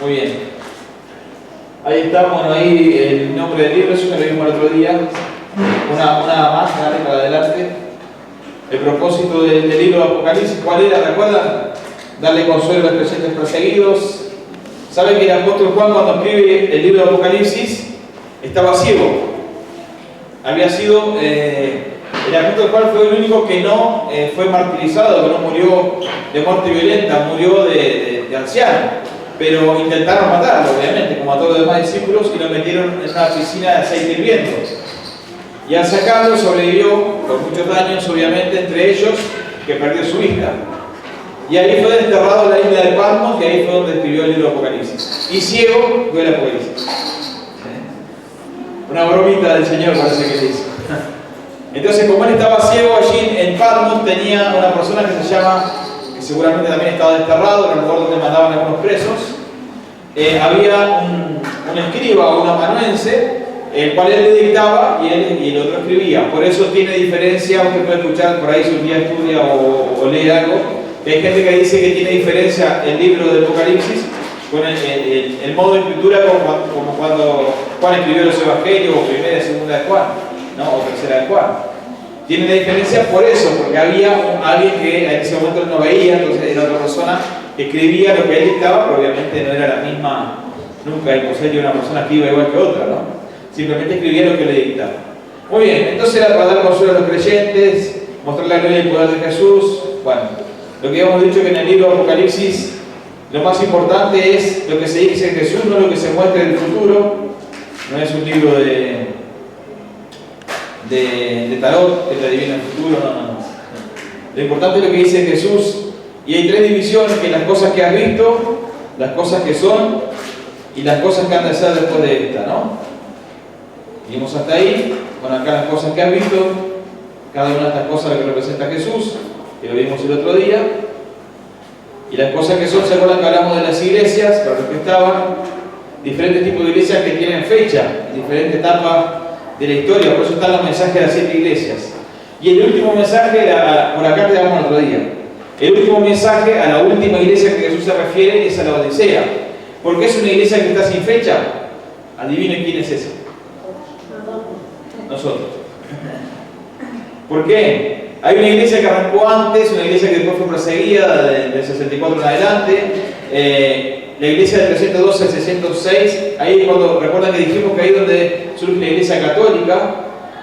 Muy bien. Ahí está, bueno, ahí el nombre del libro, eso me lo vimos el otro día. Una más, dale para adelante. El propósito del libro de Apocalipsis, ¿cuál era? ¿Recuerdan? Darle consuelo a los creyentes perseguidos. ¿Saben que el apóstol Juan, cuando escribe el libro de Apocalipsis, estaba ciego? Había sido... el apóstol Juan fue el único que no fue martirizado, que no murió de muerte violenta, murió de anciano. Pero intentaron matarlo, obviamente, como a todos los demás discípulos, y lo metieron en una piscina de aceite hirviendo. Y al sacarlo sobrevivió por muchos daños, obviamente, entre ellos que perdió su vista. Y ahí fue desterrado en la isla de Patmos, y ahí fue donde escribió el libro de Apocalipsis. Y ciego fue el Apocalipsis. Una bromita del Señor parece que dice. Entonces, como él estaba ciego allí en Patmos, tenía una persona que se llama, que seguramente también estaba desterrado, en el lugar donde mandaban a algunos presos. Había un escriba o un amanuense, el cual él le dictaba y el otro escribía. Por eso tiene diferencia, usted puede escuchar por ahí si un día estudia o lee algo, que hay gente que dice que tiene diferencia el libro del Apocalipsis con el modo de escritura como cuando Juan escribió los Evangelios, o primera y segunda de Juan, ¿no? O tercera de Juan. Tiene la diferencia por eso, porque había alguien que en ese momento no veía, entonces era otra persona que escribía lo que él dictaba, pero obviamente no era la misma, nunca es posible una persona escriba igual que otra, ¿no? Simplemente escribía lo que le dictaba. Muy bien, entonces era para dar consuelo a los creyentes, mostrar la gloria y el poder de Jesús. Bueno, lo que hemos dicho que en el libro de Apocalipsis lo más importante es lo que se dice de Jesús, no lo que se muestra en el futuro. No es un libro de tarot que te adivina el futuro, no. Lo importante es lo que dice Jesús. Y hay tres divisiones, que las cosas que has visto, las cosas que son y las cosas que han de ser después de esta, ¿no? Vimos hasta ahí. Bueno, acá las cosas que has visto, cada una de estas cosas que representa a Jesús, que lo vimos el otro día. Y las cosas que son, ¿se acuerdan que hablamos de las iglesias? Para los que estaban, diferentes tipos de iglesias que tienen fecha, diferentes etapas de la historia, por eso están los mensajes de las 7 iglesias. Y el último mensaje, por acá quedamos el otro día, el último mensaje a la última iglesia que Jesús se refiere es a la Odisea. ¿Por qué es una iglesia que está sin fecha? Adivinen quién es esa. Nosotros. ¿Por qué? Hay una iglesia que arrancó antes, una iglesia que después fue perseguida del 64 en adelante. La iglesia del 312 al 606, ahí cuando recuerdan que dijimos que ahí es donde surge la iglesia católica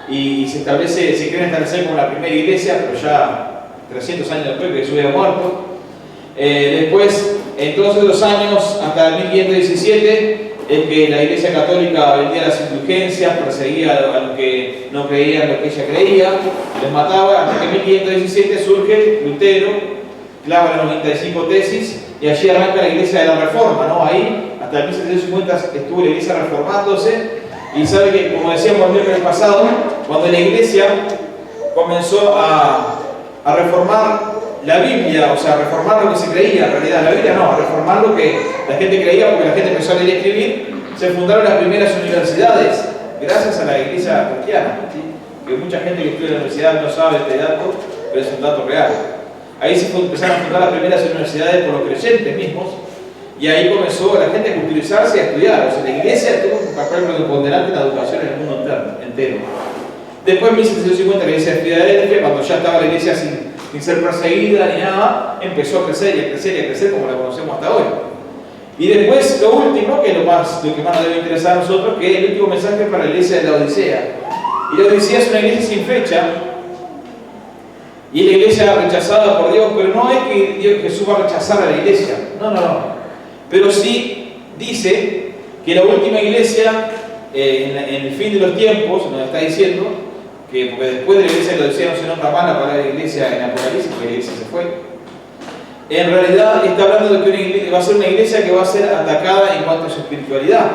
y se quiere establecer como la primera iglesia, pero ya 300 años después que Jesús había muerto. Después, en todos esos años, hasta el 1517, es que la iglesia católica vendía las indulgencias, perseguía a los que no creían lo que ella creía, les mataba, hasta que en 1517 surge Lutero, clava las 95 tesis, y allí arranca la iglesia de la Reforma, ¿no? Ahí, hasta el 1750 estuvo la iglesia reformándose, y sabe que, como decíamos el miércoles pasado, cuando la iglesia comenzó a reformar la Biblia, o sea, a reformar lo que se creía, en realidad la Biblia no, a reformar lo que la gente creía, porque la gente empezó a leer y escribir, se fundaron las primeras universidades, gracias a la iglesia cristiana, ¿sí? Que mucha gente que estudia en la universidad no sabe este dato, pero es un dato real. Ahí se empezaron a fundar las primeras universidades por los creyentes mismos, y ahí comenzó la gente a culturizarse y a estudiar. O sea, la iglesia tuvo un papel preponderante en la educación en el mundo entero. Después, en 1750, la iglesia de Filadelfia, cuando ya estaba la iglesia sin ser perseguida ni nada, empezó a crecer y a crecer y a crecer como la conocemos hasta hoy. Y después, lo último, que es lo que más nos debe interesar a nosotros, que es el último mensaje para la iglesia de la Odisea. Y la Odisea es una iglesia sin fecha, y es la iglesia rechazada por Dios, pero no es que Jesús va a rechazar a la iglesia, no. Pero sí dice que la última iglesia, en el fin de los tiempos, nos está diciendo, que porque después de la iglesia de la Odisea no se nombra más la palabra de iglesia en Apocalipsis, porque la iglesia se fue. En realidad está hablando de que va a ser una iglesia que va a ser atacada en cuanto a su espiritualidad,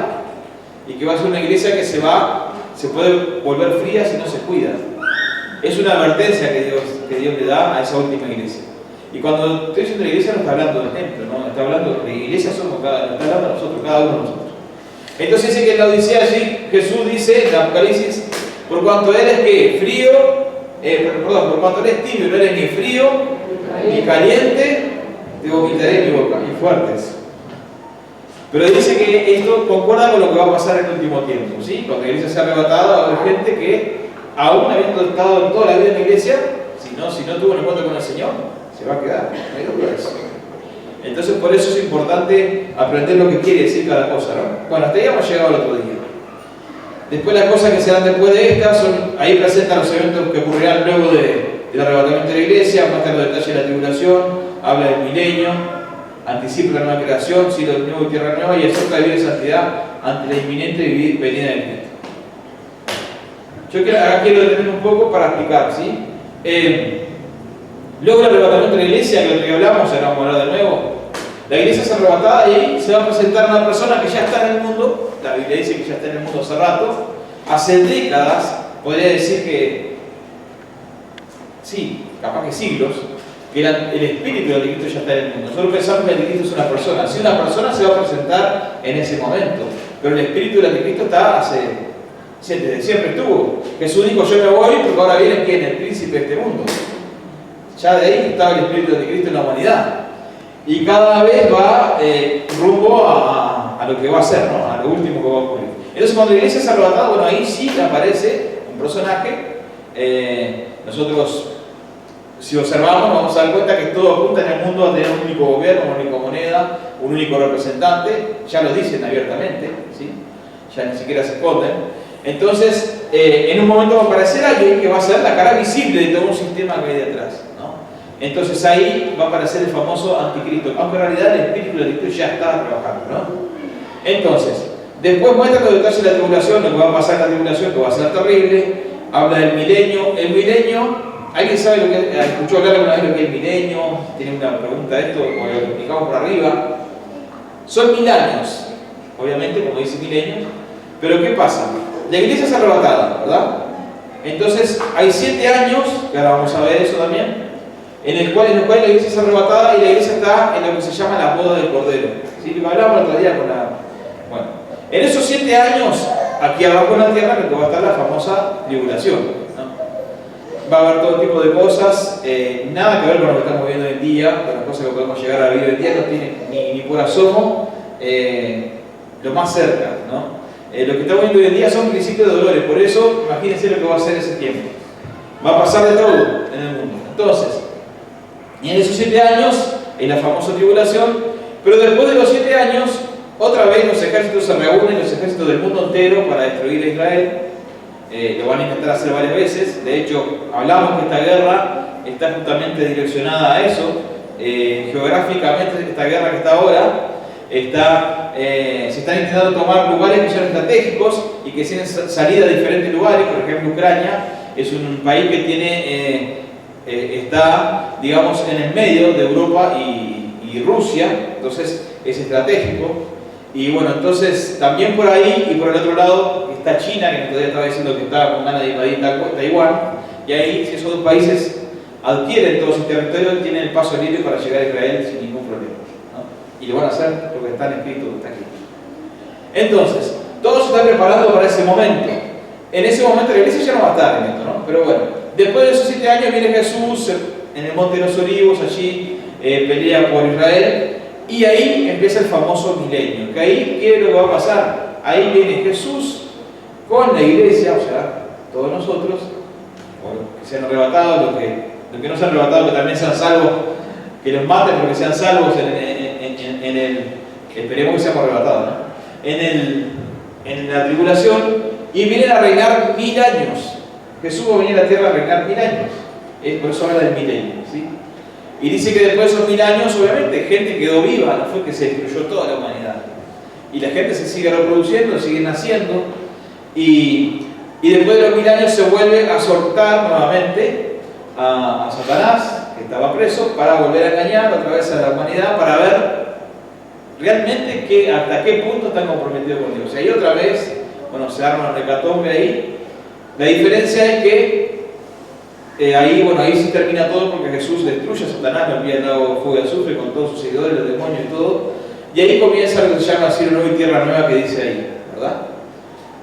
y que va a ser una iglesia que se puede volver fría si no se cuida. Es una advertencia que Dios le da a esa última iglesia. Y cuando estoy diciendo la iglesia no está hablando de ejemplo, ¿no? Está hablando de iglesia, está hablando de nosotros, cada uno de nosotros. Entonces dice que en la Odisea allí Jesús dice en Apocalipsis, por cuanto eres que frío, por cuanto eres tibio, no eres ni frío ni caliente, te vomitaré en mi boca. Y fuertes. Pero dice que esto concuerda con lo que va a pasar en el último tiempo, ¿sí? Cuando la iglesia sea arrebatada, va a haber gente que, aún habiendo estado en toda la vida en la iglesia, si no tuvo un encuentro con el Señor, se va a quedar, no hay duda de eso. Entonces, por eso es importante aprender lo que quiere decir cada cosa, ¿no? Bueno, hasta ahí hemos llegado al otro día. Después las cosas que serán después de estas, ahí presentan los eventos que ocurrirán luego del arrebatamiento de la iglesia, muestra los detalles de la tribulación, habla del milenio, anticipa la nueva creación, cielo nuevo y tierra nueva, y acerca de vivir en santidad ante la inminente venida de Cristo. Yo acá quiero detenerme un poco para explicar, ¿sí? Luego del arrebatamiento de la iglesia, que lo que hablamos, ahora vamos a hablar de nuevo, la iglesia es arrebatada y ahí se va a presentar una persona que ya está en el mundo. La Biblia dice que ya está en el mundo hace rato, hace décadas, podría decir que, sí, capaz que siglos, que el espíritu del Cristo ya está en el mundo. Nosotros pensamos que el Cristo es una persona. Si una persona se va a presentar en ese momento, pero el espíritu del Cristo está desde siempre estuvo. Jesús dijo: yo me voy porque ahora viene ¿quién? El príncipe de este mundo. Ya de ahí estaba el espíritu del Cristo en la humanidad. Y cada vez va rumbo a lo que va a ser, ¿no? A lo último que va a ocurrir. Entonces, cuando la iglesia es arrebatada, bueno, ahí sí aparece un personaje. Nosotros, si observamos, nos vamos a dar cuenta que todo apunta en el mundo a tener un único gobierno, una única moneda, un único representante. Ya lo dicen abiertamente, ¿sí? Ya ni siquiera se esconden. Entonces, en un momento va a aparecer alguien que va a ser la cara visible de todo un sistema que hay detrás, ¿no? Entonces ahí va a aparecer el famoso anticristo, aunque en realidad el espíritu del Cristo ya está trabajando, ¿no? Entonces, después muestra los detalles de la tribulación, lo que va a pasar en la tribulación, que va a ser terrible. Habla del milenio. El milenio, ¿alguien sabe lo que escuchó hablar alguna vez lo que es el milenio? ¿Tiene una pregunta de esto? O lo explicamos por arriba. Son 1000 años, obviamente, como dice milenio. Pero ¿qué pasa? La iglesia es arrebatada, ¿verdad? Entonces hay 7 años, que ahora vamos a ver eso también, en los cuales la iglesia es arrebatada y la iglesia está en lo que se llama la boda del Cordero. ¿Sí? Lo hablamos el otro día con la... Bueno, en esos 7 años, aquí abajo en la tierra, que va a estar la famosa tribulación, ¿no? Va a haber todo tipo de cosas, nada que ver con lo que estamos viendo hoy en día, con las cosas que podemos llegar a vivir hoy en día, no tiene ni por asomo lo más cerca, ¿no? Lo que estamos viendo hoy en día son principios de dolores, por eso imagínense lo que va a ser ese tiempo. Va a pasar de todo en el mundo. Entonces, y en esos 7 años, en la famosa tribulación, pero después de los 7 años, otra vez los ejércitos se reúnen, los ejércitos del mundo entero, para destruir a Israel. Lo van a intentar hacer varias veces. De hecho, hablamos que esta guerra está justamente direccionada a eso. Geográficamente, esta guerra que está ahora, se están intentando tomar lugares que son estratégicos y que tienen salida a diferentes lugares. Por ejemplo, Ucrania es un país que está, digamos, en el medio de Europa y Rusia, entonces es estratégico. Y bueno, entonces también por ahí y por el otro lado está China, que todavía estaba diciendo que estaba con ganas de invadir Taiwán, y ahí si esos dos países adquieren todo su territorio, tienen el paso libre para llegar a Israel sin ningún problema, ¿no? Y lo van a hacer lo que están escritos está aquí. Entonces, todo se está preparando para ese momento. En ese momento la iglesia ya no va a estar en esto, ¿no? Pero bueno, después de esos 7 años viene Jesús en el Monte de los Olivos, allí pelea por Israel, y ahí empieza el famoso milenio. Que ahí, ¿qué es lo que va a pasar? Ahí viene Jesús con la iglesia, o sea, todos nosotros, o los que sean arrebatados, los que no sean arrebatados, que también sean salvos, que los maten porque sean salvos en el, esperemos que seamos arrebatados, ¿no? En la tribulación, y vienen a reinar 1000 años. Jesús va a venir a la tierra a reinar 1000 años. Por eso habla del milenio, ¿sí? Y dice que después de esos 1000 años, obviamente, gente quedó viva, no fue que se destruyó toda la humanidad. Y la gente se sigue reproduciendo, sigue naciendo, y después de los 1000 años se vuelve a soltar nuevamente a Satanás, que estaba preso, para volver a engañar otra vez a la humanidad, para ver realmente hasta qué punto están comprometidos con Dios. Y ahí otra vez, bueno, se arma un hecatombe ahí. La diferencia es que ahí sí termina todo, porque Jesús destruye a Satanás, lo envía al lago de fuego y azufre con todos sus seguidores, los demonios y todo. Y ahí comienza lo que se llama cielo nuevo y tierra nueva, que dice ahí, ¿verdad?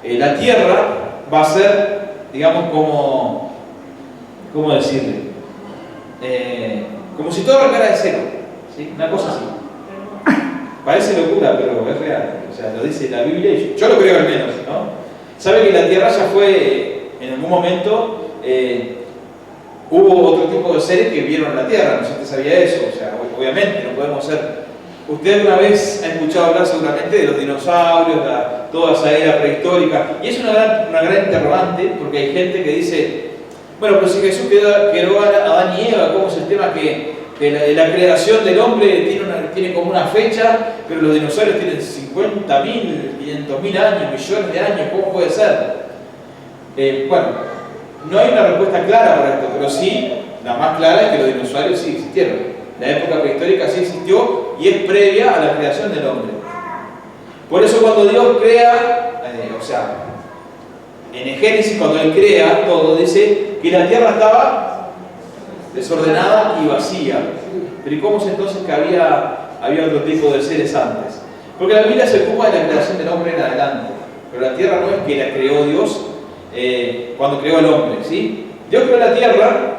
La tierra va a ser, digamos, ¿cómo decirle? Como si todo arrancara de cero, ¿sí? Una cosa así. Parece locura, pero es real. O sea, lo dice la Biblia y yo lo creo al menos, ¿no? Sabe que la tierra ya fue, en algún momento, hubo otro tipo de seres que vieron la tierra, no sé si usted sabía eso, o sea, obviamente no podemos ser. Usted alguna vez ha escuchado hablar seguramente de los dinosaurios, toda esa era prehistórica, y es una gran interrogante, porque hay gente que dice, bueno, pero si Jesús creó a Adán y Eva, ¿cómo es el tema que la creación del hombre tiene como una fecha, pero los dinosaurios tienen 50.000, 500.000 años, millones de años? ¿Cómo puede ser? Bueno, no hay una respuesta clara para esto, pero sí, la más clara es que los dinosaurios sí existieron. La época prehistórica sí existió y es previa a la creación del hombre. Por eso cuando Dios crea, o sea, en el Génesis cuando Él crea todo, dice que la tierra estaba desordenada y vacía. Pero ¿y cómo es entonces que había otro tipo de seres antes? Porque la Biblia se ocupa de la creación del hombre en adelante, pero la tierra no es que la creó Dios cuando creó al hombre, ¿sí? Dios creó la tierra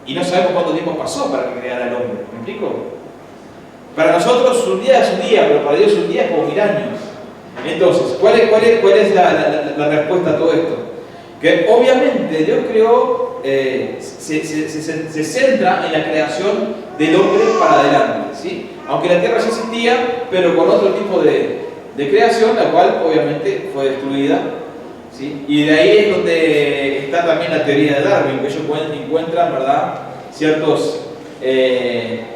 y no sabemos cuánto tiempo pasó para que creara al hombre, ¿me explico? Para nosotros un día es un día, pero para Dios un día es como 1000 años. Entonces, ¿cuál es la respuesta a todo esto? Que obviamente Dios creó, se centra en la creación del hombre para adelante, ¿sí? Aunque la tierra ya existía, pero con otro tipo de creación, la cual obviamente fue destruida, ¿sí? Y de ahí es donde está también la teoría de Darwin, que ellos encuentran, ¿verdad?, ciertos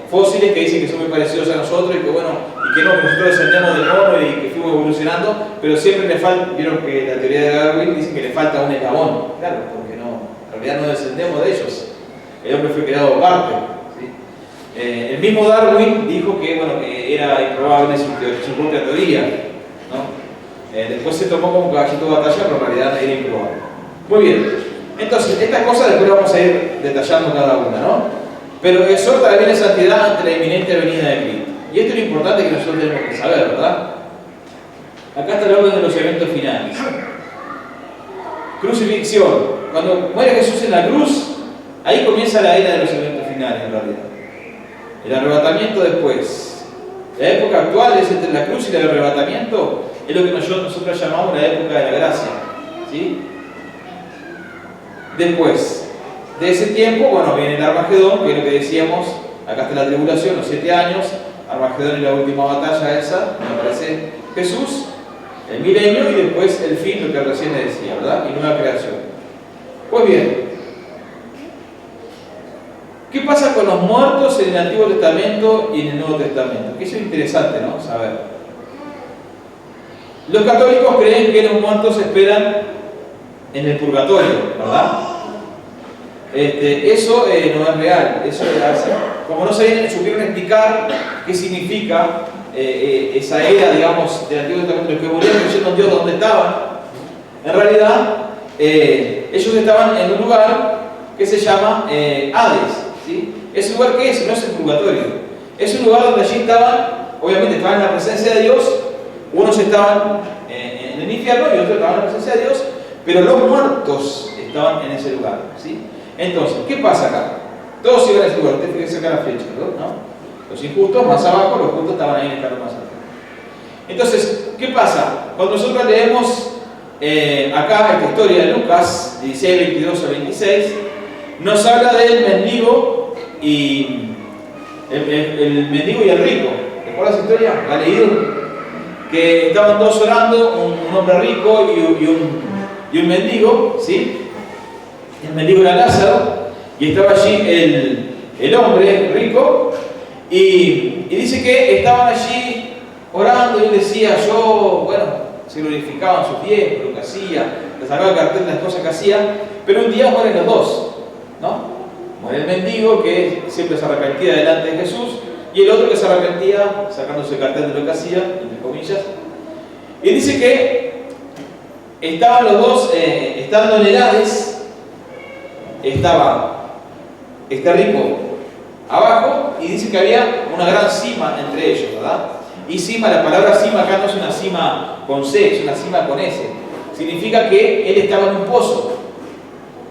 fósiles que dicen que son muy parecidos a nosotros y que bueno, y que no, que nosotros descendemos del mono y que fuimos evolucionando, pero siempre le falta, vieron que la teoría de Darwin dice que le falta un eslabón, claro, porque no, en realidad no descendemos de ellos, el hombre fue creado aparte, ¿sí? El mismo Darwin dijo que, bueno, que era improbable su propia teoría, ¿no? Después se tomó como caballito de batalla, pero en realidad era improbable. Muy bien, entonces estas cosas después las vamos a ir detallando cada una, ¿no? Pero exhorta la vida de santidad ante la inminente venida de Cristo. Y esto es lo importante que nosotros tenemos que saber, ¿verdad? Acá está el orden de los eventos finales. Crucifixión. Cuando muere Jesús en la cruz, ahí comienza la era de los eventos finales, en realidad. El arrebatamiento después. La época actual es entre la cruz y el arrebatamiento, es lo que nosotros llamamos la época de la gracia, ¿sí? Después de ese tiempo, bueno, viene el Armagedón, que es lo que decíamos, acá está la tribulación, los 7 años, Armagedón y la última batalla esa, donde aparece Jesús, el milenio y después el fin, lo que recién le decía, ¿verdad? Y nueva creación. Pues bien, ¿qué pasa con los muertos en el Antiguo Testamento y en el Nuevo Testamento? Que eso es interesante, ¿no? Saber. Los católicos creen que los muertos esperan en el purgatorio, ¿verdad? Eso no es real. Eso como no supieron explicar qué significa esa era, digamos, del Antiguo Testamento, los que murieron creyendo en Dios, ¿dónde estaban? En realidad, ellos estaban en un lugar que se llama Hades, ¿sí? ¿Ese lugar qué es? No es el purgatorio. Es un lugar donde allí estaban, obviamente estaban en la presencia de Dios, unos estaban en el infierno y otros estaban en la presencia de Dios, pero los muertos estaban en ese lugar, ¿sí? Entonces, ¿qué pasa acá? Todos iban a ese lugar, usted fíjese acá la flecha, ¿no? Los injustos más abajo, los justos estaban ahí en el escalón más alto. Entonces, ¿qué pasa? Cuando nosotros leemos acá esta historia de Lucas, 16, 22 al 26, nos habla del mendigo y el mendigo y el rico. ¿Recuerdas esa historia? ¿La ha leído? Que estaban todos orando, un hombre rico y un mendigo, ¿sí? El mendigo era Lázaro y estaba allí el hombre rico y dice que estaban allí orando y él decía, bueno, se glorificaban sus pies por lo que hacía, le sacaba cartel de las cosas que hacía, pero un día mueren los dos, ¿no? Muere el mendigo que siempre se arrepentía delante de Jesús y el otro que se arrepentía sacándose el cartel de lo que hacía, entre comillas, y dice que estaban los dos estando en el Hades. Estaba este rico abajo y dice que había una gran cima entre ellos, ¿verdad? Y cima, la palabra cima acá no es una cima con C, es una cima con S. Significa que él estaba en un pozo.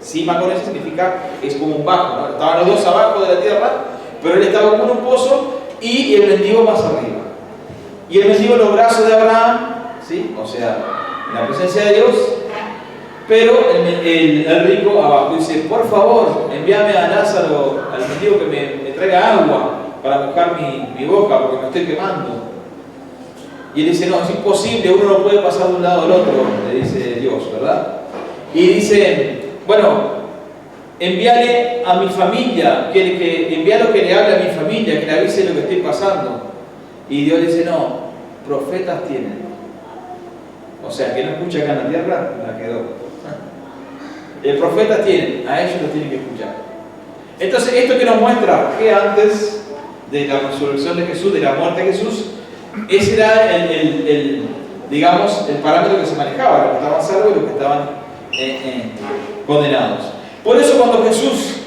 Cima con S significa que es como un bajo, ¿no? Estaban los dos abajo de la tierra, pero él estaba como en un pozo y el mendigo más arriba. y él bendijo los brazos de Abraham, ¿sí? O sea, en la presencia de Dios. Pero el rico abajo dice: por favor, envíame a Lázaro, al mendigo, que me traiga agua para mojar mi boca, porque me estoy quemando. Y él dice: no, es imposible, uno no puede pasar de un lado al otro, le dice Dios, ¿verdad? Y dice: bueno, envíale a mi familia, envíalo que le hable a mi familia, que le avise lo que estoy pasando. Y Dios dice: no, profetas tienen. O sea, que no escucha acá en la tierra, la quedó. El profeta tienen, a ellos lo tienen que escuchar. Entonces, esto que nos muestra que antes de la resurrección de Jesús, de la muerte de Jesús, ese era digamos, el parámetro que se manejaba, los que estaban salvos y los que estaban condenados. Por eso cuando Jesús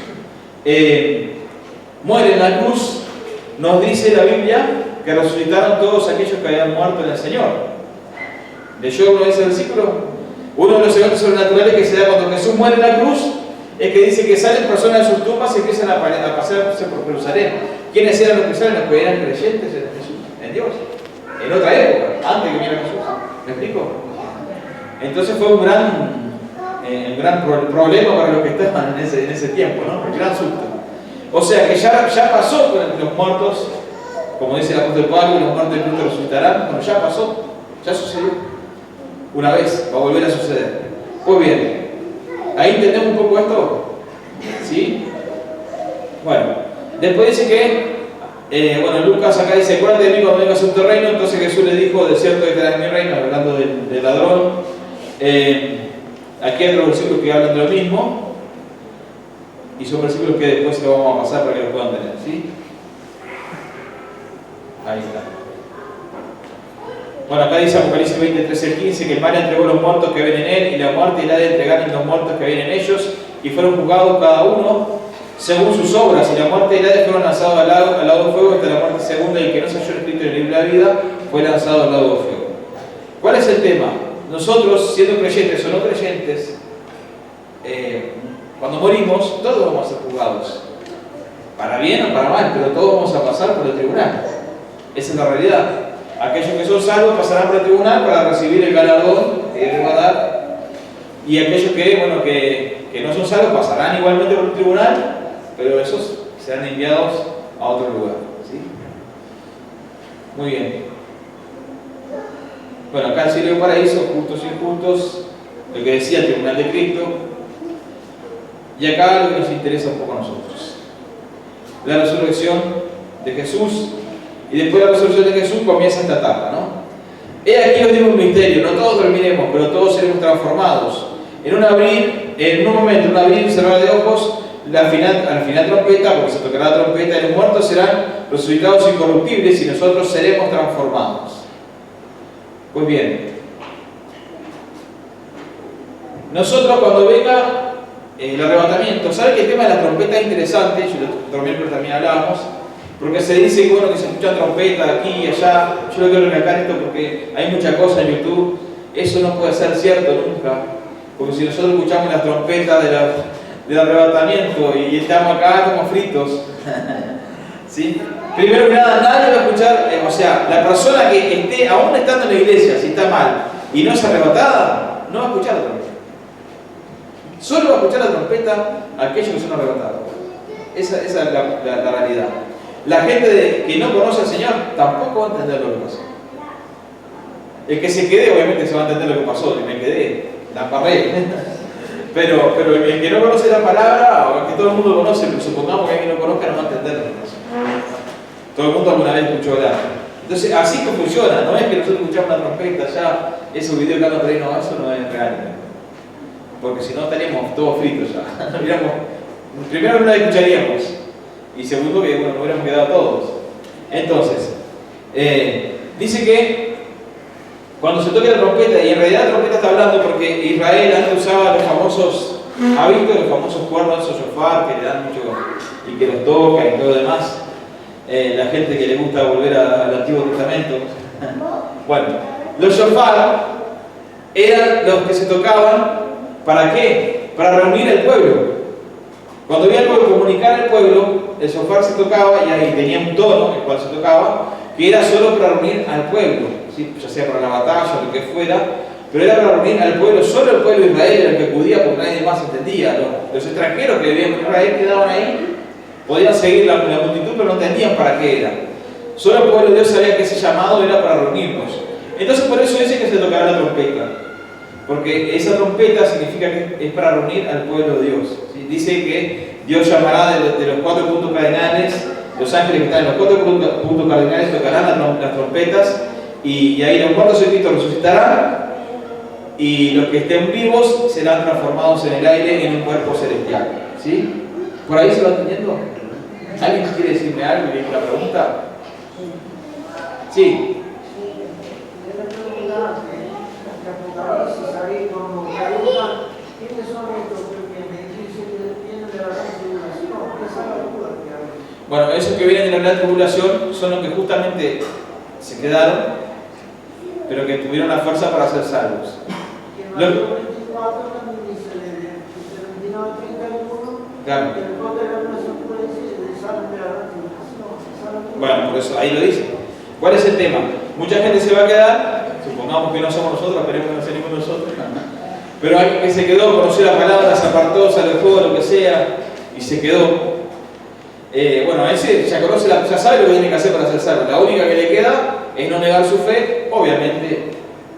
muere en la cruz, nos dice la Biblia que resucitaron todos aquellos que habían muerto en el Señor. ¿Leyó uno de ese versículo? Uno de los eventos sobrenaturales que se da cuando Jesús muere en la cruz es que dice que salen personas de sus tumbas y empiezan a pasearse por Jerusalén. ¿Quiénes eran los que salen? Los que eran creyentes en Jesús, en Dios, en otra época, antes de que viniera Jesús. ¿Me explico? Entonces fue un gran problema para los que estaban en ese tiempo, ¿no? Un gran susto. O sea que ya pasó con los muertos, como dice el apóstol Pablo, los muertos de Cristo resucitarán. Bueno, ya pasó, ya sucedió. Una vez, va a volver a suceder. Pues bien, ¿ahí entendemos un poco esto? ¿Sí? Bueno, después dice que, Lucas acá dice: acuérdate de mí cuando vengas a tu reino. Entonces Jesús le dijo: de cierto que te daré mi reino, hablando del ladrón. Aquí hay otros versículos que hablan de lo mismo, y son versículos que después lo vamos a pasar para que lo puedan tener, ¿sí? Ahí está. Bueno, acá dice Apocalipsis 23:15 que el mal entregó los muertos que ven en él, y la muerte irá de entregar en los muertos que ven en ellos, y fueron juzgados cada uno según sus obras, y la muerte irá de fueron lanzados al lago de fuego. Esta es la muerte segunda, y el que no se halló escrito en el libro de la vida fue lanzado al lago de fuego. ¿Cuál es el tema? Nosotros, siendo creyentes o no creyentes, cuando morimos, todos vamos a ser juzgados, para bien o para mal, pero todos vamos a pasar por el tribunal. Esa es la realidad. Aquellos que son salvos pasarán por el tribunal para recibir el galardón que Dios les va a dar, y aquellos que no son salvos pasarán igualmente por el tribunal, pero esos serán enviados a otro lugar, ¿sí? Muy bien. Bueno, acá el cielo y el paraíso, justos e injustos, lo que decía el tribunal de Cristo, y acá lo que nos interesa un poco a nosotros: la resurrección de Jesús. Y después de la resurrección de Jesús comienza esta etapa, ¿no? He aquí os digo un misterio: no todos dormiremos, pero todos seremos transformados. En un momento, un abrir y cerrar de ojos, al final trompeta, porque se tocará la trompeta, y los muertos serán resucitados incorruptibles, y nosotros seremos transformados. Pues bien, nosotros cuando venga el arrebatamiento, ¿saben que el tema de la trompeta es interesante? Yo el también hablábamos. Porque se dice que se escuchan trompetas aquí y allá. Yo no quiero recalcar esto porque hay mucha cosa en YouTube. Eso no puede ser cierto nunca. Porque si nosotros escuchamos las trompetas del arrebatamiento y estamos acá como fritos, ¿sí? Primero que nada, nadie va a escuchar, o sea, la persona que esté, aún estando en la iglesia, si está mal y no es arrebatada, no va a escuchar la trompeta. Solo va a escuchar la trompeta aquellos que son arrebatados. Esa es la realidad. La gente que no conoce al Señor tampoco va a entender lo que pasó. El que se quede, obviamente, se va a entender lo que pasó. Y me quedé, la embarré. Pero el que no conoce la palabra, o el que todo el mundo conoce, pero supongamos que alguien no conozca, no va a entender lo que pasó. Todo el mundo alguna vez escuchó hablar. Entonces, así que funciona. No es que nosotros escuchamos una trompeta, ya esos videos que andan por ahí, no, eso no es real. Porque si no, estaríamos todos fritos ya. Primero no la escucharíamos. Y segundo, que nos hubiéramos quedado todos. Entonces, dice que cuando se toque la trompeta, y en realidad la trompeta está hablando porque Israel antes usaba los famosos, ha visto los famosos cuernos, esos shofar que le dan mucho y que los tocan y todo lo demás. La gente que le gusta volver al Antiguo Testamento. Bueno, los shofar eran los que se tocaban, ¿para qué? Para reunir al pueblo. Cuando había algo que comunicar al pueblo, el shofar se tocaba y ahí tenía un tono, el cual se tocaba, que era solo para reunir al pueblo, ¿sí? Ya sea para la batalla o lo que fuera, pero era para reunir al pueblo, solo el pueblo de Israel era el que acudía porque nadie más entendía. Los extranjeros que vivían en Israel quedaban ahí, podían seguir la multitud, pero no entendían para qué era. Solo el pueblo de Dios sabía que ese llamado era para reunirnos. Entonces por eso dice que se tocará la trompeta, porque esa trompeta significa que es para reunir al pueblo de Dios, ¿sí? Dice que Dios llamará de los 4 puntos cardinales, los ángeles que están en los 4 puntos cardinales tocarán las trompetas, y ahí los muertos en Cristo resucitarán, y los que estén vivos serán transformados en el aire en un cuerpo celestial, ¿sí? ¿Por ahí se va entendiendo? ¿Alguien quiere decirme algo y una pregunta? Sí. Bueno, esos que vienen de la gran tribulación son los que justamente se quedaron, pero que tuvieron la fuerza para ser salvos. Claro. Bueno, por eso ahí lo dice. ¿Cuál es el tema? Mucha gente se va a quedar, supongamos que no somos nosotros, esperemos que no seamos nosotros, pero alguien que se quedó, conoció la palabra, se apartó, se alejó, lo que sea, y se quedó. Bueno, ese ya conoce, ya sabe lo que tiene que hacer para ser salvo. La única que le queda es no negar su fe. Obviamente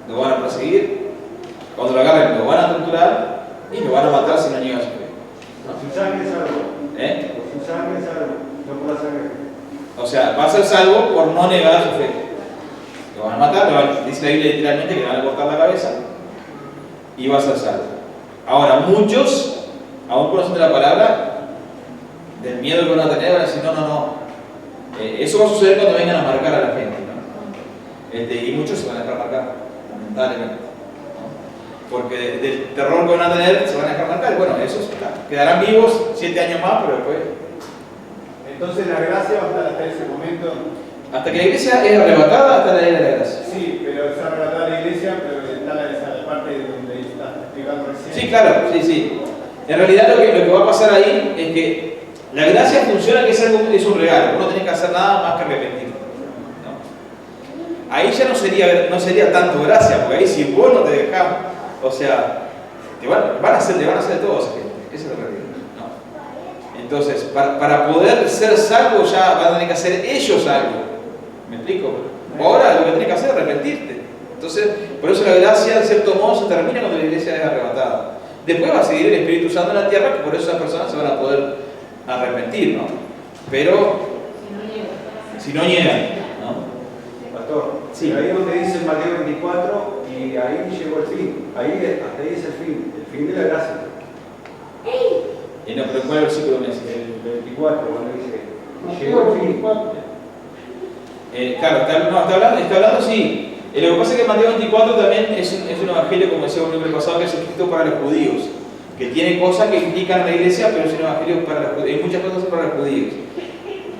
lo van a perseguir, cuando lo agarren lo van a torturar y lo van a matar si no niega su fe. Por su sangre es salvo. Por su sangre es salvo, no por la sangre. O sea, va a ser salvo por no negar su fe. Lo van a matar, dice la Biblia literalmente que le van a cortar la cabeza y va a ser salvo. Ahora, muchos, aún conociendo la palabra, del miedo que van a tener, van a decir, no. Eso va a suceder cuando vengan a marcar a la gente, ¿no? Y muchos se van a dejar marcar, lamentablemente, ¿no? Porque del terror que van a tener, se van a dejar marcar. Bueno, esos quedarán vivos 7 años más, pero después... Entonces la gracia va a estar hasta ese momento. Hasta que la iglesia es arrebatada, hasta la era de la gracia. Sí, pero es arrebatada la iglesia, pero está la parte donde estás explicando recién. Sí, claro, sí. En realidad lo que va a pasar ahí es que la gracia funciona que es un regalo, uno no tiene que hacer nada más que arrepentir, ¿no? Ahí ya no sería tanto gracia, porque ahí si vos no te dejás, o sea, le van a hacer de todo a esa gente, esa es la realidad, ¿no? Entonces, para poder ser salvo ya van a tener que hacer ellos algo, ¿me explico? Ahora lo que tenés que hacer es arrepentirte. Entonces, por eso la gracia, en cierto modo, se termina cuando la iglesia es arrebatada. Después va a seguir el Espíritu Santo en la tierra, que por eso esas personas se van a poder arrepentir, ¿no? Pero si no niegan, ¿no? Pastor, sí. Ahí es donde dice Mateo 24 y ahí llegó el fin. Hasta ahí es el fin de la gracia. No, pero ¿cuál versículo me dice? El 24, cuando dice, llegó el fin. Claro, está hablando, sí. Lo que pasa es que Mateo 24 también es un evangelio, como decía un libro pasado, que es escrito para los judíos, que tiene cosas que implican a la iglesia, pero es un evangelio para los judíos. Hay muchas cosas para los judíos.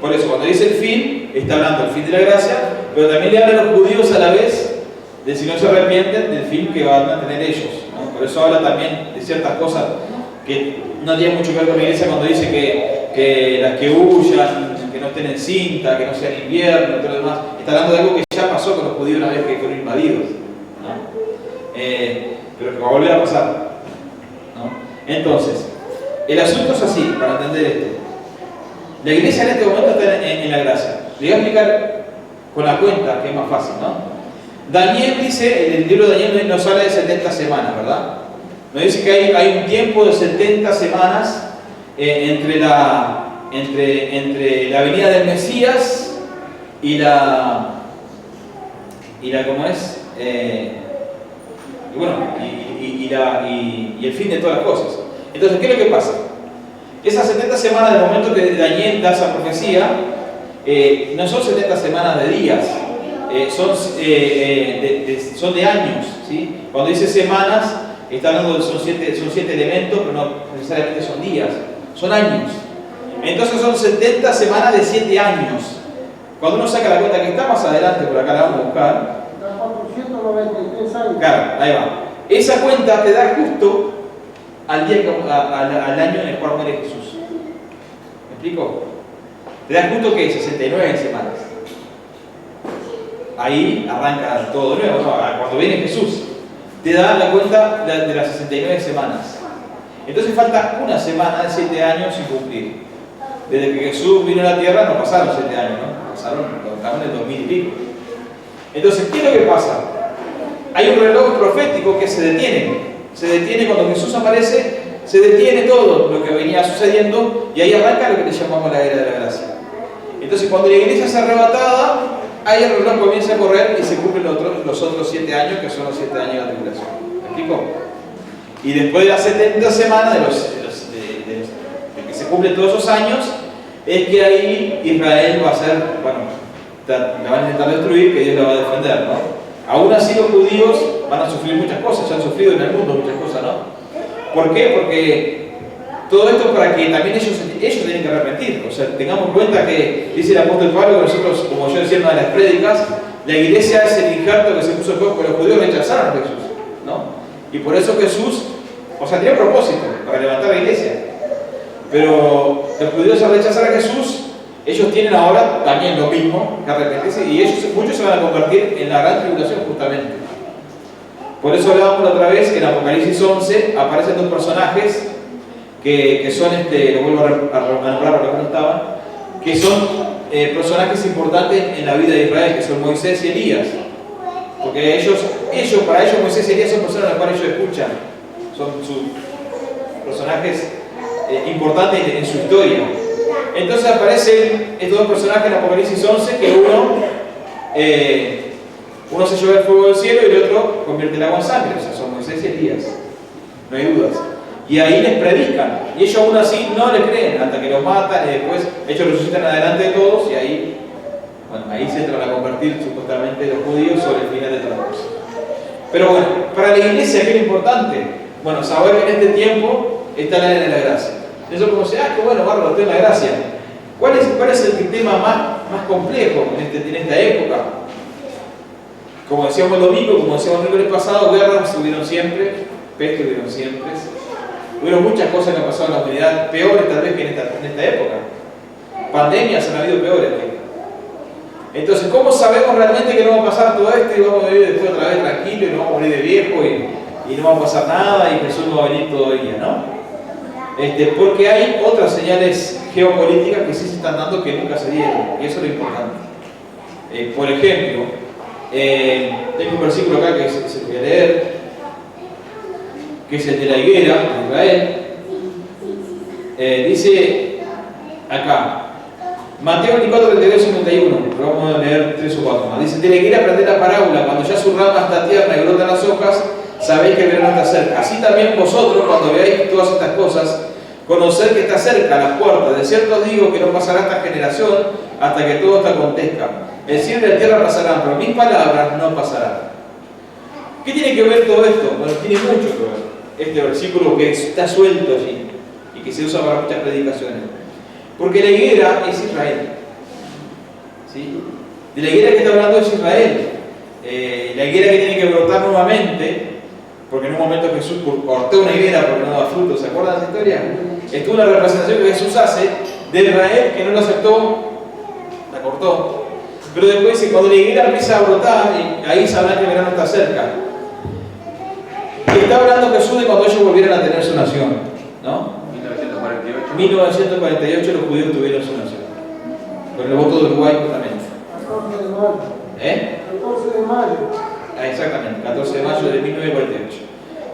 Por eso, cuando dice el fin, está hablando del fin de la gracia, pero también le habla a los judíos a la vez de si no se arrepienten del fin que van a tener ellos, ¿no? Por eso habla también de ciertas cosas que no tienen mucho que ver con la iglesia cuando dice que las que huyan, que no estén en cinta, que no sea en invierno y todo lo demás. Está hablando de algo que ya pasó con los judíos una vez que fueron invadidos, ¿no? Pero que va a volver a pasar, ¿no? Entonces, el asunto es así, para entender esto. La iglesia en este momento está en la gracia. Le voy a explicar con la cuenta, que es más fácil, ¿no? Daniel dice, el libro de Daniel nos habla de 70 semanas, ¿verdad? Nos dice que hay un tiempo de 70 semanas entre la venida del Mesías y ¿cómo es? Y el fin de todas las cosas. Entonces, ¿qué es lo que pasa? Esas 70 semanas del momento que Daniel da esa profecía, no son 70 semanas de días, son de años, ¿sí? Cuando dice semanas, está hablando de son siete elementos, pero no necesariamente son días, son años. Entonces son 70 semanas de 7 años. Cuando uno saca la cuenta que está más adelante, por acá la vamos a buscar. 493 años. Claro, ahí va. Esa cuenta te da justo al año en el cual muere Jesús. ¿Me explico? Te da justo que 69 semanas. ahí arranca todo de nuevo, ¿no? Cuando viene Jesús, te da la cuenta de las 69 semanas. Entonces falta una semana de 7 años sin cumplir. Desde que Jesús vino a la tierra no pasaron 7 años, ¿no? Pasaron, estamos en el 2000 y pico. Entonces, ¿qué es lo que pasa? Hay un reloj profético que se detiene cuando Jesús aparece, se detiene todo lo que venía sucediendo y ahí arranca lo que le llamamos la era de la gracia. Entonces, cuando la iglesia es arrebatada, ahí el reloj comienza a correr y se cumplen los otros 7 años, que son los 7 años de la tribulación. ¿Me explico? Y después de las 70 semanas de que se cumplen todos esos años, es que ahí Israel va a ser, bueno, la van a intentar destruir, que Dios la va a defender, ¿no? Aún así los judíos van a sufrir muchas cosas, ya han sufrido en el mundo muchas cosas, ¿no? ¿Por qué? Porque todo esto para que también ellos tienen que arrepentir. O sea, tengamos en cuenta que dice el apóstol Pablo que nosotros, como yo decía en una de las prédicas, la iglesia es el injerto que se puso en juego, porque los judíos rechazaron a Jesús, ¿no? Y por eso Jesús, o sea, tenía propósito para levantar la iglesia. Pero los judíos al rechazar a Jesús, ellos tienen ahora también lo mismo que arrepentirse, y muchos se van a convertir en la gran tribulación justamente. Por eso hablábamos la otra vez que en Apocalipsis 11 aparecen dos personajes que son, lo vuelvo a nombrar para los que no estaban, que son personajes importantes en la vida de Israel, que son Moisés y Elías. Porque para ellos Moisés y Elías son personas a las cuales ellos escuchan, son sus personajes importantes en su historia. Entonces aparecen estos dos personajes en Apocalipsis 11, que uno se lleva el fuego del cielo y el otro convierte el agua en sangre. O sea, son Moisés y Elías, no hay dudas. Y ahí les predican, y ellos aún así no les creen, hasta que los matan y después ellos resucitan adelante de todos, y ahí, bueno, ahí se entran a convertir supuestamente los judíos sobre el final de todas las cosas. Pero bueno, para la iglesia, ¿qué es lo importante? Bueno, saber que en este tiempo está la era de la gracia. Eso como dice, qué bueno, bárbaro, estoy en la gracia. ¿Cuál es el tema más complejo en esta época? Como decíamos el domingo, como decíamos el miércoles pasado, guerras hubieron siempre, peste hubieron siempre. Hubieron muchas cosas que han pasado en la humanidad, peores tal vez que en esta época. Pandemias han habido peores. Entonces, ¿cómo sabemos realmente que no va a pasar todo esto y vamos a vivir después otra vez tranquilo y no vamos a morir de viejo y no va a pasar nada y Jesús no va a venir todo el día, ¿no? Porque hay otras señales geopolíticas que sí se están dando que nunca se dieron, y eso es lo importante. Por ejemplo, tengo un versículo acá que se lo voy a leer, que es el de la higuera de Israel. Dice acá, Mateo 24, 32, 51, pero vamos a leer 3 o 4 más. Dice, de la higuera aprended la parábola, cuando ya su rama está tierna y brotan las hojas, sabéis que el verano está cerca. Así también vosotros, cuando veáis todas estas cosas, conoced que está cerca a las puertas. De cierto os digo que no pasará esta generación hasta que todo esto acontezca. El cielo y la tierra pasarán, pero mis palabras no pasarán. ¿Qué tiene que ver todo esto? Bueno, tiene mucho que ver. Este versículo que está suelto allí y que se usa para muchas predicaciones. Porque la higuera es Israel. ¿Sí? De la higuera que está hablando es Israel. La higuera que tiene que brotar nuevamente, porque en un momento Jesús cortó una higuera porque no daba fruto. ¿Se acuerdan de esa historia? Esto es una representación que Jesús hace de Israel que no lo aceptó, la cortó. Pero después dice, cuando la higuera empieza a brotar, ahí sabrán que el verano está cerca. Y está hablando Jesús de cuando ellos volvieran a tener su nación, ¿no? 1948 los judíos tuvieron su nación. Con el voto de Uruguay justamente. 14 de mayo. 14 de mayo. Exactamente, 14 de mayo de 1948.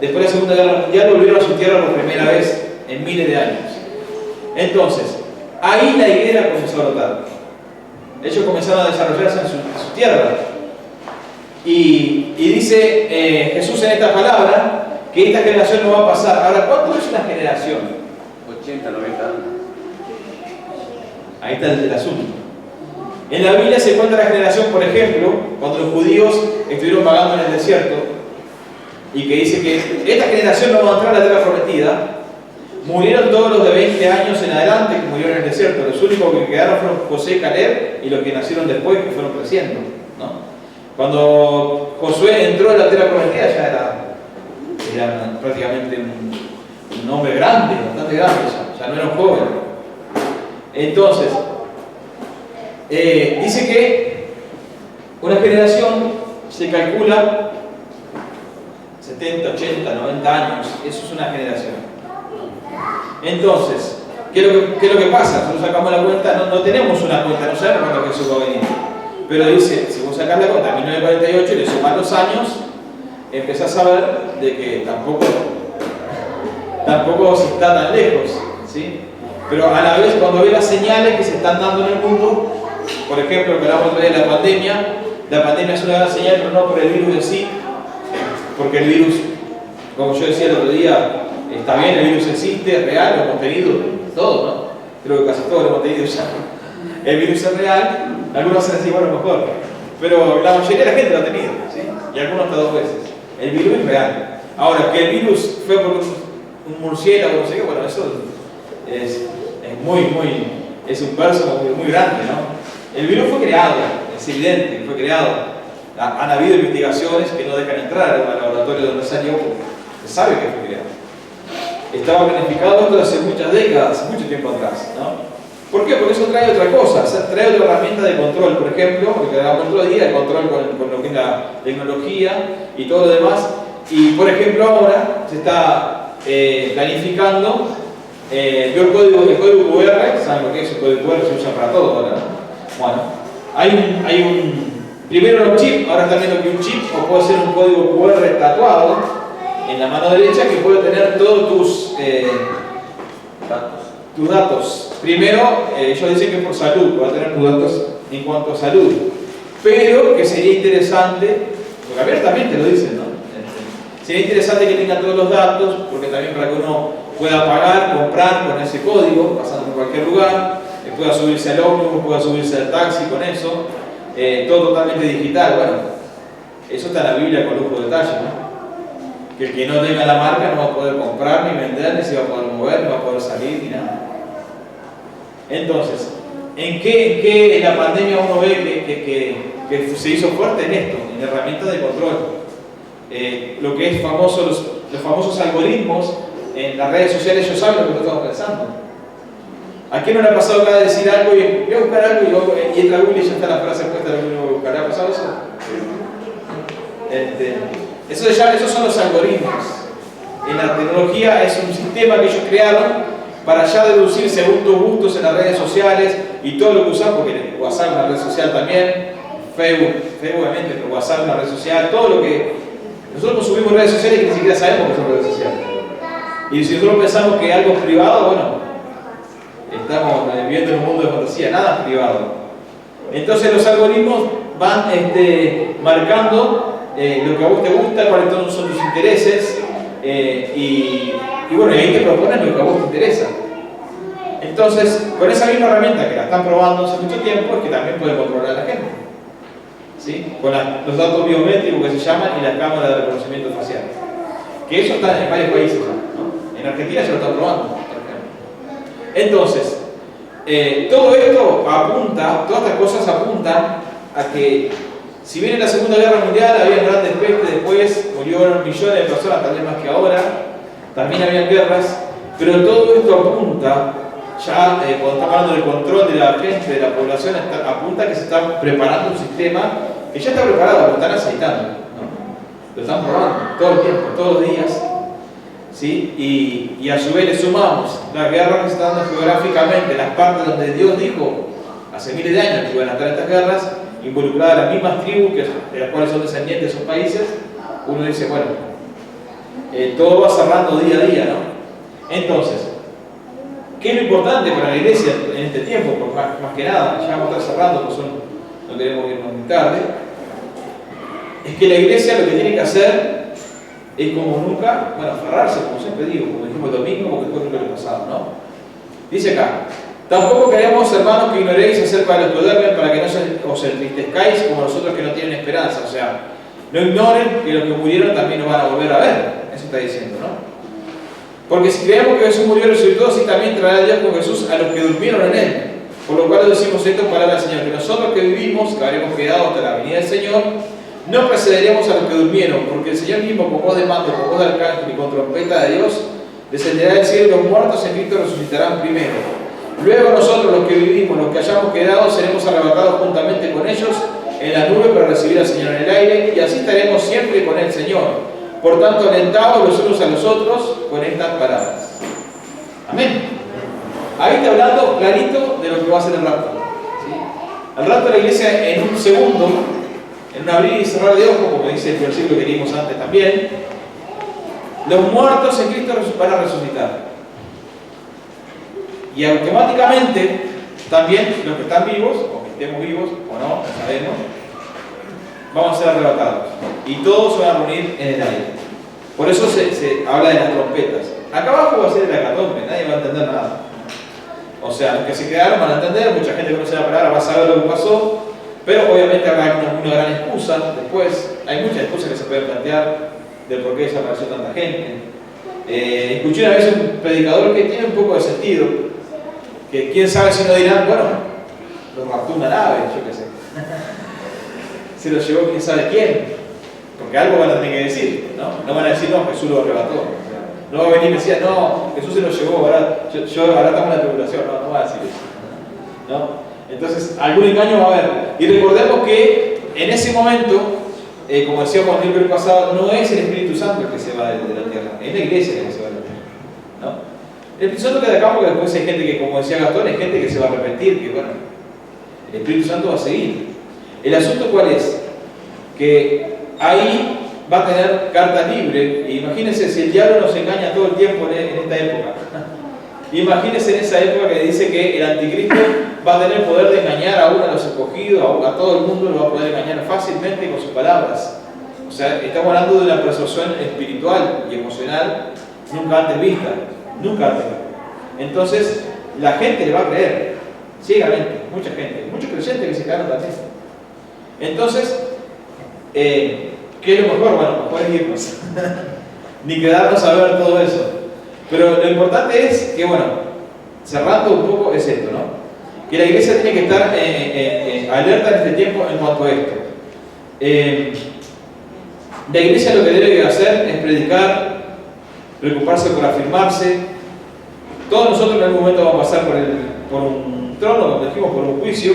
Después de la Segunda Guerra Mundial volvieron a su tierra por primera vez en miles de años. Entonces, ahí la higuera comenzó a brotar. Ellos comenzaron a desarrollarse en su tierra. Y dice Jesús en esta palabra que esta generación no va a pasar. Ahora, ¿cuánto es una generación? 80, 90 años. Ahí está el asunto. En la Biblia se cuenta la generación, por ejemplo, cuando los judíos estuvieron vagando en el desierto, y que dice que esta generación no va a entrar a la tierra prometida. Murieron todos los de 20 años en adelante que murieron en el desierto. Los únicos que quedaron fueron José y Caleb y los que nacieron después, que fueron creciendo, ¿no? Cuando Josué entró en la tierra prometida ya era prácticamente un hombre grande, bastante grande, ya no era un joven. Entonces, dice que Una generación se calcula 70, 80, 90 años. Eso es una generación. Entonces, ¿qué es lo que pasa? Nosotros sacamos la cuenta, no tenemos una cuenta, no sabemos cuándo Jesús va a venir. Pero dice, si vos sacás la cuenta a 1948 y le sumás los años, empezás a ver de que tampoco se está tan lejos, ¿sí? Pero a la vez, cuando ve las señales que se están dando en el mundo, por ejemplo, lo que hablamos de la pandemia es una gran señal, pero no por el virus en sí, porque el virus, como yo decía el otro día, está bien, el virus existe, es real, lo hemos tenido, todos, ¿no? Creo que casi todos lo hemos tenido ya. El virus es real, algunos se decir, bueno, mejor, pero la mayoría de la gente lo ha tenido, ¿sí? Y algunos hasta 2 veces. El virus es real. Ahora, que el virus fue por un murciélago, no sé qué, bueno, eso es un verso muy grande, ¿no? El virus fue creado, es evidente que fue creado. Han habido investigaciones que no dejan entrar al laboratorio donde salió, porque se sabe que fue creado. Estaba planificado esto hace muchas décadas, mucho tiempo atrás, ¿no? ¿Por qué? Porque eso trae otra cosa, o sea, trae otra herramienta de control, por ejemplo, lo que hablamos el otro día, el control con lo que es la tecnología y todo lo demás. Y por ejemplo ahora se está planificando el código QR, ¿saben lo que es? El código QR se usa para todo ahora. Bueno, hay un primero los chips, ahora están viendo que un chip o puede ser un código QR tatuado en la mano derecha que puede tener todos tus datos. Primero, ellos dicen que es por salud, va a tener tus datos en cuanto a salud, pero que sería interesante, porque abiertamente lo dicen, ¿no? Sería interesante que tenga todos los datos, porque también para que uno pueda pagar, comprar con ese código, pasando por cualquier lugar, pueda subirse al ómnibus, pueda subirse al taxi con eso, todo totalmente digital. Bueno, eso está en la Biblia con lujo de detalle, ¿no? Que el que no tenga la marca no va a poder comprar, ni vender, ni se va a poder mover, ni va a poder salir, ni nada. Entonces, ¿en qué en la pandemia uno ve que se hizo fuerte en esto? En herramientas de control. Lo que es famoso, los famosos algoritmos en las redes sociales, ellos saben lo que estamos pensando. ¿A quién no le ha pasado acá de decir algo y voy a buscar algo y entra Google y ya está la frase puesta de lo que voy a buscar? ¿Le ha pasado eso? Esos son los algoritmos. En la tecnología es un sistema que ellos crearon para ya deducir según tus gustos en las redes sociales y todo lo que usas, porque WhatsApp es una red social también, Facebook obviamente, pero WhatsApp es una red social, todo lo que nosotros subimos redes sociales que ni siquiera sabemos que son redes sociales. Y si nosotros pensamos que algo es privado, bueno, estamos viviendo en un mundo de fantasía, nada es privado. Entonces los algoritmos van marcando lo que a vos te gusta, cuáles son tus intereses, y bueno, y ahí te proponen lo que a vos te interesa. Entonces, con esa misma herramienta que la están probando hace mucho tiempo, es que también puede controlar a la gente, ¿sí? Con los datos biométricos que se llaman y las cámaras de reconocimiento facial. Que eso está en varios países, ¿no? En Argentina se lo están probando, por ejemplo. Entonces, todo esto apunta, todas estas cosas apuntan a que, si bien en la Segunda Guerra Mundial había grandes pestes, después murieron millones de personas, tal vez más que ahora, también había guerras, pero todo esto apunta, ya cuando estamos hablando del control de la gente, de la población, apunta a que se está preparando un sistema que ya está preparado, lo están aceitando, ¿no? Lo están probando todo el tiempo, todos los días, ¿sí? Y a su vez le sumamos la guerra que se está dando geográficamente, las partes donde Dios dijo hace miles de años que iban a estar estas guerras, involucradas las mismas tribus de las cuales son descendientes de esos países. Uno dice, bueno, todo va cerrando día a día, ¿no? Entonces, ¿qué es lo importante para la iglesia en este tiempo? Porque más que nada, ya vamos a estar cerrando, porque no queremos irnos muy tarde. Es que la iglesia lo que tiene que hacer es como nunca, bueno, aferrarse, como siempre digo, como dijimos el domingo, porque fue lo que pasado, ¿no? Dice acá: tampoco queremos, hermanos, que ignoréis acerca de los que duermen, para que no os entristezcáis como nosotros que no tienen esperanza. O sea, no ignoren que los que murieron también nos van a volver a ver. Eso está diciendo, ¿no? Porque si creemos que Jesús murió y resucitó, así también traerá Dios con Jesús a los que durmieron en Él. Por lo cual decimos esto en palabra del Señor, que nosotros que vivimos, que habremos quedado hasta la venida del Señor, no precederemos a los que durmieron, porque el Señor mismo, con voz de mando, con voz de arcángel y con trompeta de Dios, descenderá del cielo, y los muertos en Cristo resucitarán primero. Luego nosotros, los que vivimos, los que hayamos quedado, seremos arrebatados juntamente con ellos en la nube para recibir al Señor en el aire, y así estaremos siempre con el Señor. Por tanto, alentados los unos a los otros con estas palabras. Amén. Ahí está hablando clarito de lo que va a ser el rapto. ¿Sí? El rapto de la iglesia en un segundo, en un abrir y cerrar de ojos, como dice el versículo que leímos antes también, los muertos en Cristo van a resucitar. Y automáticamente también los que están vivos, o que estemos vivos o no, no sabemos, vamos a ser arrebatados. Y todos se van a reunir en el aire. Por eso se habla de las trompetas. Acá abajo va a ser el hecatombe, nadie va a entender nada. O sea, los que se quedaron van a entender, mucha gente que conoce la palabra va a saber lo que pasó, pero obviamente habrá una gran excusa. Después, hay muchas excusas que se pueden plantear del por qué desapareció tanta gente. Escuché una vez un predicador que tiene un poco de sentido, que quién sabe si no dirán, bueno, lo raptó una nave, yo qué sé. Se lo llevó quién sabe quién, porque algo van a tener que decir, ¿no? No van a decir, no, Jesús lo arrebató. No va a venir y decir, no, Jesús se lo llevó, ahora estamos en la tribulación, no va a decir eso, ¿no? Entonces, algún engaño va a haber. Y recordemos que en ese momento, como decíamos en el libro pasado, no es el Espíritu Santo el que se va de la tierra, es la iglesia la que se va de la tierra, ¿no? El Espíritu Santo queda acá porque después hay gente que, como decía Gastón, hay gente que se va a arrepentir, que bueno, el Espíritu Santo va a seguir. El asunto ¿cuál es? Que ahí va a tener carta libre. Y imagínense si el diablo nos engaña todo el tiempo en esta época. Imagínense en esa época que dice que el anticristo va a tener poder de engañar aún a los escogidos, a todo el mundo lo va a poder engañar fácilmente con sus palabras. O sea, estamos hablando de una persuasión espiritual y emocional nunca antes vista. Nunca antes vista. Entonces, la gente le va a creer, ciegamente, mucha gente, muchos creyentes que se quedaron también. Entonces, ¿qué es lo mejor? Bueno, mejor es irnos. Ni quedarnos a ver todo eso. Pero lo importante es que, bueno, cerrando un poco es esto, ¿no? Que la iglesia tiene que estar alerta en este tiempo en cuanto a esto. La iglesia lo que debe hacer es predicar, preocuparse por afirmarse. Todos nosotros en algún momento vamos a pasar por un trono, como dijimos, por un juicio.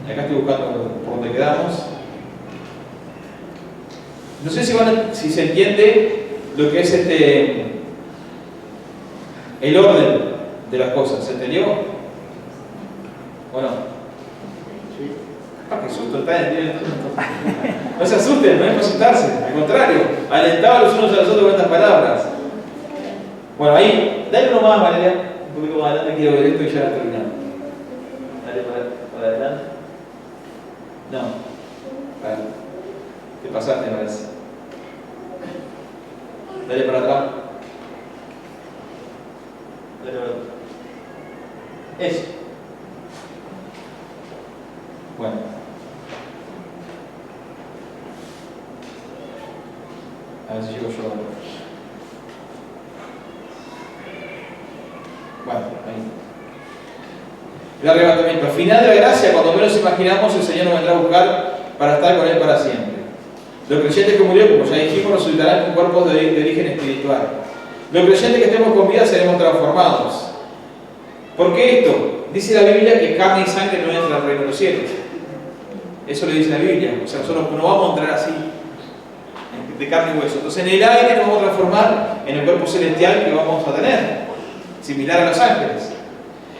Acá estoy buscando por donde quedamos. No sé si se entiende lo que es el orden de las cosas. ¿Se entendió? ¿O no? Sí. Ah, qué susto, no se asusten, no es para asustarse. Al contrario, alentados los unos a los otros con estas palabras. Bueno, ahí, dale uno más, Valeria. Un poquito más adelante, quiero ver esto y ya terminamos. Dale para adelante. No. Vale. Te pasaste, me parece. Dale para atrás. Dale para atrás. Eso. Bueno. A ver si llego yo. Bueno, ahí. El arrebatamiento. Al final de la gracia, cuando menos imaginamos, el Señor nos vendrá a buscar para estar con Él para siempre. Los creyentes que murieron, como ya dijimos, resucitarán con cuerpos de origen espiritual. Los creyentes que estemos con vida seremos transformados. ¿Por qué esto? Dice la Biblia que carne y sangre no entran al reino de los cielos. Eso le dice la Biblia. O sea, nosotros no vamos a entrar así, de carne y hueso. Entonces en el aire nos vamos a transformar en el cuerpo celestial que vamos a tener, similar a los ángeles.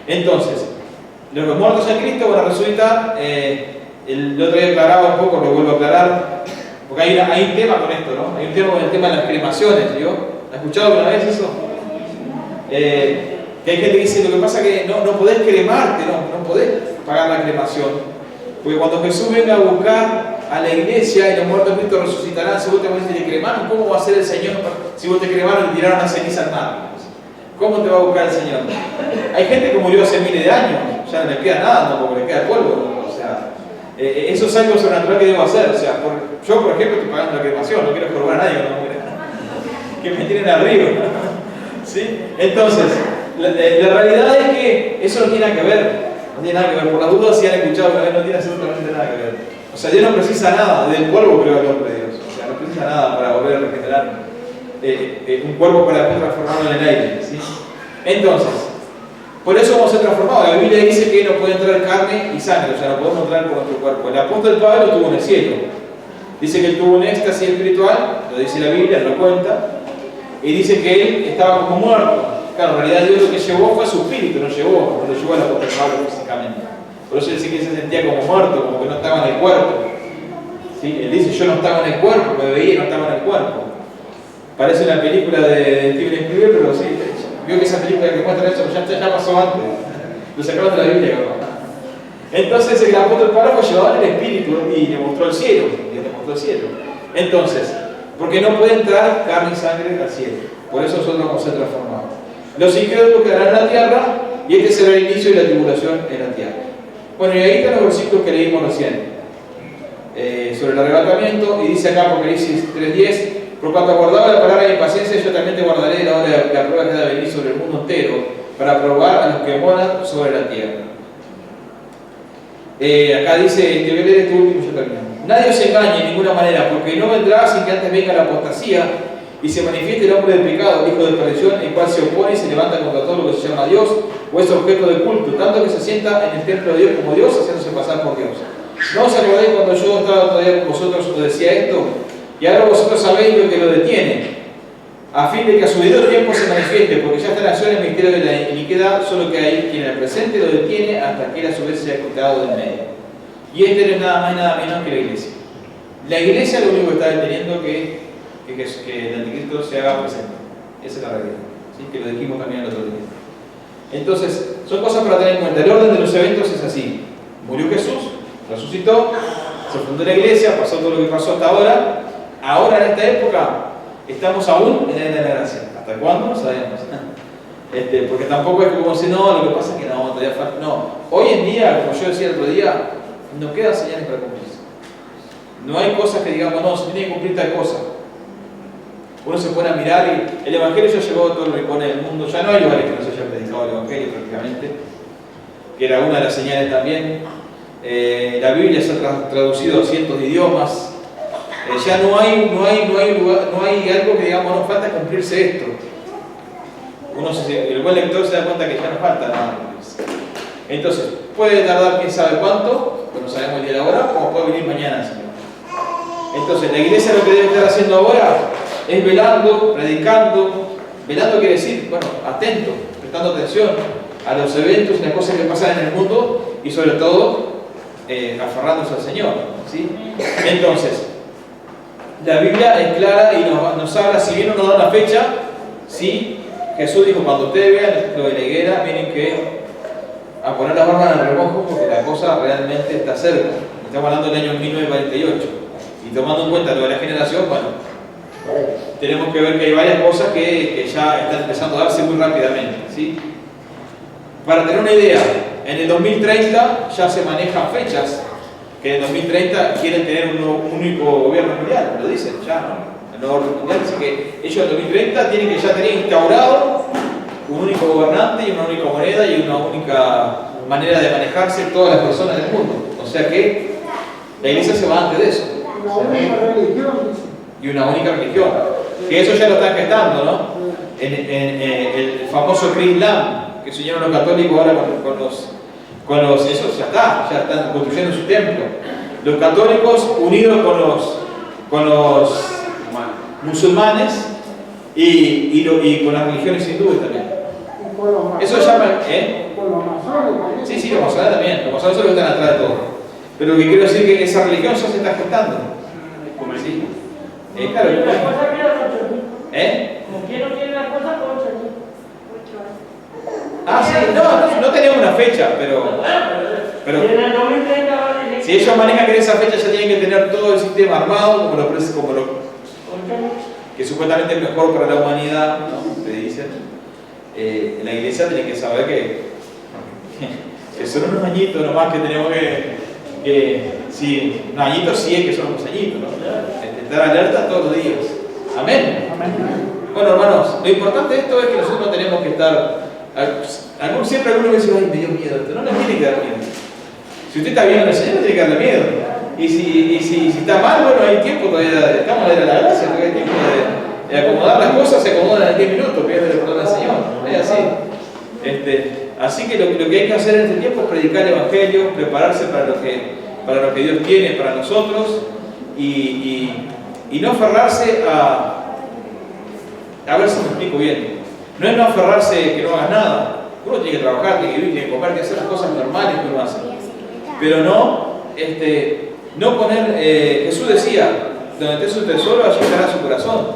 Entonces, los muertos en Cristo van a resucitar. El otro día aclaraba un poco, lo vuelvo a aclarar, porque hay un tema con esto, ¿no? Hay un tema con el tema de las cremaciones, ¿yo? ¿Has escuchado alguna vez eso? Que hay gente que dice, lo que pasa es que no podés cremarte, no podés pagar la cremación. Porque cuando Jesús venga a buscar a la iglesia y los muertos en Cristo resucitarán, si vos te morís y te cremaron, ¿cómo va a ser el Señor si vos te cremaron y tiraron la ceniza al mar? ¿Cómo te va a buscar el Señor? Hay gente que murió hace miles de años, ya no le queda nada, no, porque le queda polvo, o sea, eso es algo sobrenatural que debo hacer. O sea, yo, por ejemplo, estoy pagando la cremación, no quiero jorobar a nadie que no muera, que me tiren arriba. ¿Sí? Entonces, la realidad es que eso no tiene nada que ver. No tiene nada que ver. Por las dudas, si han escuchado una vez, no tiene absolutamente nada que ver. O sea, Dios no precisa nada del polvo, creo, el hombre de Dios. O sea, no precisa nada para volver a regenerar un cuerpo para después transformarlo en el aire. ¿Sí? Entonces, Por eso vamos a ser transformados. La Biblia dice que no puede entrar carne y sangre, o sea, no podemos entrar por nuestro cuerpo. El apóstol Pablo estuvo en el cielo. Dice que él tuvo un éxtasis espiritual, lo dice la Biblia, lo cuenta, y dice que él estaba como muerto. Claro, en realidad Dios lo que llevó fue su espíritu, no lo llevó al apóstol Pablo físicamente. Por eso dice que él se sentía como muerto, como que no estaba en el cuerpo. ¿Sí? Él dice, yo no estaba en el cuerpo, me veía y no estaba en el cuerpo. Parece una película de Steven Spielberg, pero sí, vio que esa película que muestra eso ya pasó antes. Lo sacaron de la Biblia, ¿no? Entonces el apóstol Pablo fue llevado en el espíritu y le mostró el cielo. Entonces, porque no puede entrar carne y sangre al cielo. Por eso nosotros vamos a ser transformados. Los incrédulos quedarán en la tierra y este será el inicio de la tribulación en la tierra. Bueno, y ahí están los versículos que leímos recién. Sobre el arrebatamiento, y dice acá Apocalipsis 3:10: por cuanto aguardaba la palabra de impaciencia, yo también te guardaré de la hora de la prueba que ha de venir sobre el mundo entero, para probar a los que moran sobre la tierra. Acá dice, te voy a leer este último y ya terminamos. Nadie os engañe en ninguna manera, porque no vendrá sin que antes venga la apostasía y se manifieste el hombre del pecado, el hijo de perdición, el cual se opone y se levanta contra todo lo que se llama Dios o es objeto de culto, tanto que se sienta en el templo de Dios como Dios, haciéndose pasar por Dios. ¿No os acordáis cuando yo estaba todavía con vosotros os decía esto? Y ahora vosotros sabéis lo que lo detiene, a fin de que a su debido tiempo se manifieste, porque ya está en acción el misterio de la iniquidad, solo que hay quien en el presente lo detiene hasta que él a su vez sea quitado del medio. Y este no es nada más y nada menos que la iglesia. La iglesia lo único que está deteniendo que el anticristo se haga presente. Esa es la realidad, ¿sí? Que lo dijimos también el otro día. Entonces, son cosas para tener en cuenta. El orden de los eventos es así. Murió Jesús, resucitó, se fundó la iglesia, pasó todo lo que pasó hasta ahora. Ahora, en esta época, estamos aún en la gracia. ¿Hasta cuándo? No sabemos. Porque tampoco es como si no, lo que pasa es que no, todavía falta. No, hoy en día, como yo decía el otro día, no quedan señales para cumplirse. No hay cosas que digamos, no, se tiene que cumplir tal cosa. Uno se pone a mirar y el Evangelio ya llegó a todos los rincones del mundo. Ya no hay lugares que no se haya predicado el Evangelio prácticamente, que era una de las señales también. La Biblia se ha traducido a cientos de idiomas. Ya no hay algo que digamos, no falta cumplirse esto. El buen lector se da cuenta que ya no falta nada. Entonces, puede tardar quién sabe cuánto, pero no sabemos el día de la hora, como puede venir mañana, Señor. Entonces, la iglesia lo que debe estar haciendo ahora es velando, predicando. Velando quiere decir, bueno, atento, prestando atención a los eventos y las cosas que pasan en el mundo y sobre todo, aferrándose al Señor, ¿sí? Entonces, la Biblia es clara y nos habla, si bien no nos da una fecha, sí, Jesús dijo, cuando ustedes vean lo de la higuera, miren que a poner las barbas en el remojo porque la cosa realmente está cerca. Estamos hablando del año 1948. Y tomando en cuenta lo de la generación, bueno, tenemos que ver que hay varias cosas que ya están empezando a darse muy rápidamente, ¿sí? Para tener una idea, en el 2030 ya se manejan fechas que en el 2030 quieren tener un único gobierno mundial, lo dicen ya, ¿no? El nuevo orden mundial dice que ellos en el 2030 tienen que ya tener instaurado un único gobernante y una única moneda y una única manera de manejarse todas las personas del mundo. O sea que la iglesia se va antes de eso. Una única religión. Y una única religión. Que eso ya lo están gestando, ¿no? El famoso Islam que se llaman los católicos ahora con los eso ya están construyendo su templo. Los católicos unidos con los musulmanes y con las religiones hindúes también. Eso se llama, Con los masones también. Sí, los masones también. Los masones son los que están atrás de todo. Pero lo que quiero decir es que esa religión ya se está gestando. ¿Sí? Claro. Como que no tiene la cosa, 8 años. Ah, sí, no teníamos una fecha, pero en el 2030 va a decir. si ellos manejan que en esa fecha ya tienen que tener todo el sistema armado, como que supuestamente es mejor para la humanidad, ¿no? Te dicen. La iglesia tiene que saber que son unos añitos nomás que tenemos sí, unos añitos sí es que son unos añitos, ¿no? Estar alerta todos los días. Amén. Bueno, hermanos, lo importante de esto es que nosotros tenemos que estar. Siempre algunos me dicen, ay, me dio miedo esto. No les tiene que dar miedo. Si usted está bien en el Señor, no tiene que darle miedo. Y si está mal, bueno, hay tiempo todavía, estamos de la gracia, todavía hay tiempo de acomodar las cosas, se acomodan en 10 minutos, pídele perdón al Señor. Es así. Así que lo que hay que hacer en este tiempo es predicar el Evangelio, prepararse para lo que Dios tiene para nosotros y no aferrarse a ver si me explico bien. No es no aferrarse que no hagas nada. Uno tiene que trabajar, tiene que vivir, tiene que comer, tiene que hacer las cosas normales que uno hace. Pero no poner, Jesús decía, donde esté su tesoro, allí estará su corazón.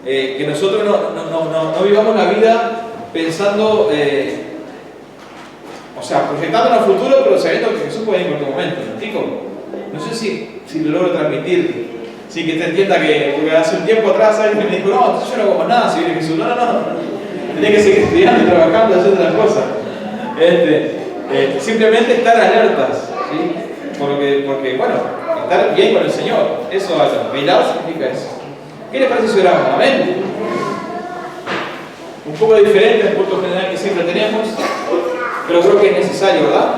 Que nosotros no vivamos la vida pensando, o sea, proyectándonos al futuro, pero sabiendo que Jesús puede ir en cualquier momento. ¿Me explico? No sé si lo logro transmitir. Sí, que te entienda que, porque hace un tiempo atrás alguien me dijo, no, entonces yo no hago más nada si viene Jesús. No. Tenía que seguir estudiando y trabajando, haciendo las cosas. Simplemente estar alertas, ¿sí? Porque, bueno, estar bien con el Señor. Eso, velar significa eso. ¿Qué les parece si oramos? Amén. Un poco diferente al punto general que siempre tenemos, pero creo que es necesario, ¿verdad?